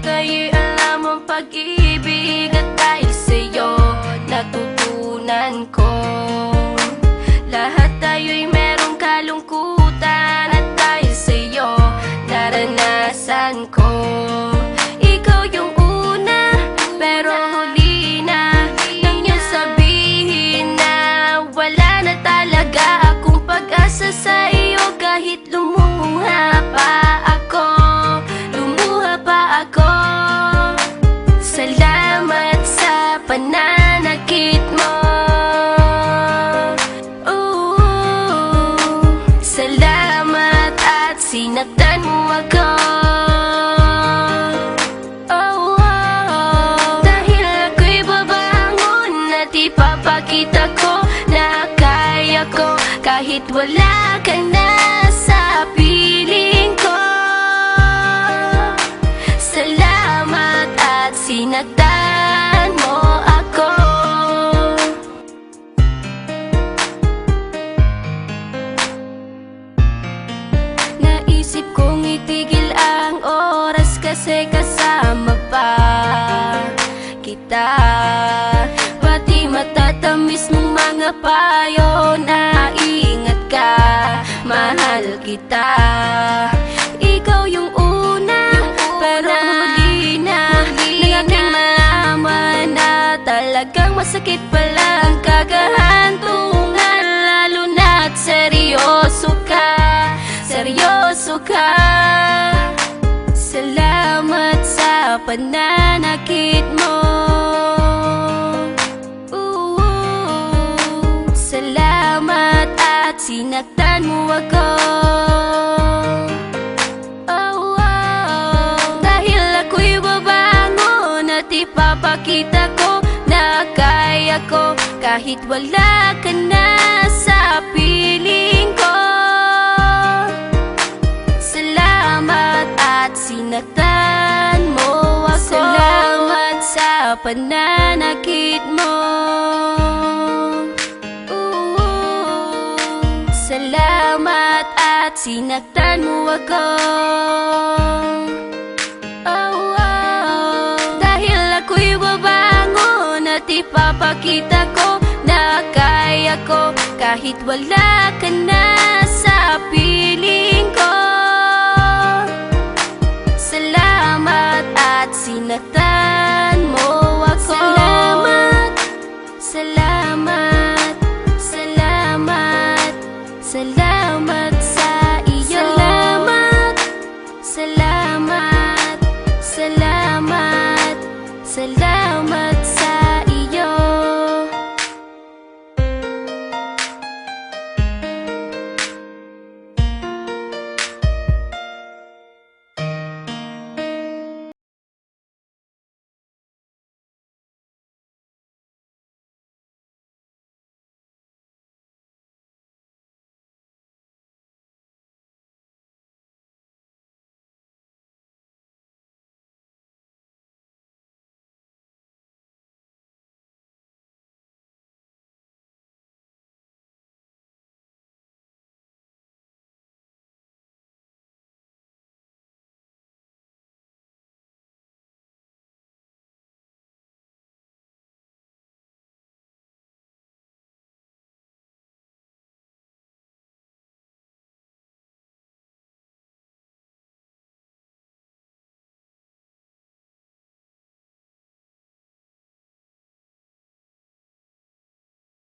tayo'y alam ang pag-ibig, at dahil sa'yo natutunan ko. Lahat tayo'y merong kalungkutan, at dahil sa'yo naranasan ko. Ikaw yung una, pero huli na nang iyong sabihin na wala na talaga akong pag-asa sa iyo. Kahit lumuha pa ako, salamat sa pananakit mo. Salamat at sinaktan mo ako. Dahil ako'y babangon at ipapakita ko na kaya ko kahit wala ka na sa piling ko. Salamat at sinaktan mo ako. Naisip kong itigil ang oras kasi kasama pa kita. Pati matatamis mong mga payo na ingat ka, mahal kita. Ikaw yung una, pero huli na nang aking malaman na talagang masakit pala ang kagahantungan. Lalo na't seryoso ka, seryoso ka. Salamat sa pananakit mo. Salamat at sinaktan mo ako. Dahil ako'y babangon at ipapakita ko na kaya ko kahit wala ka na sa piling ko. Salamat at sinaktan mo ako. Salamat sa pananakit mo. Salamat at sinaktan mo ako. Dahil ako'y babangon at ipapakita ko na kaya ko kahit wala ka na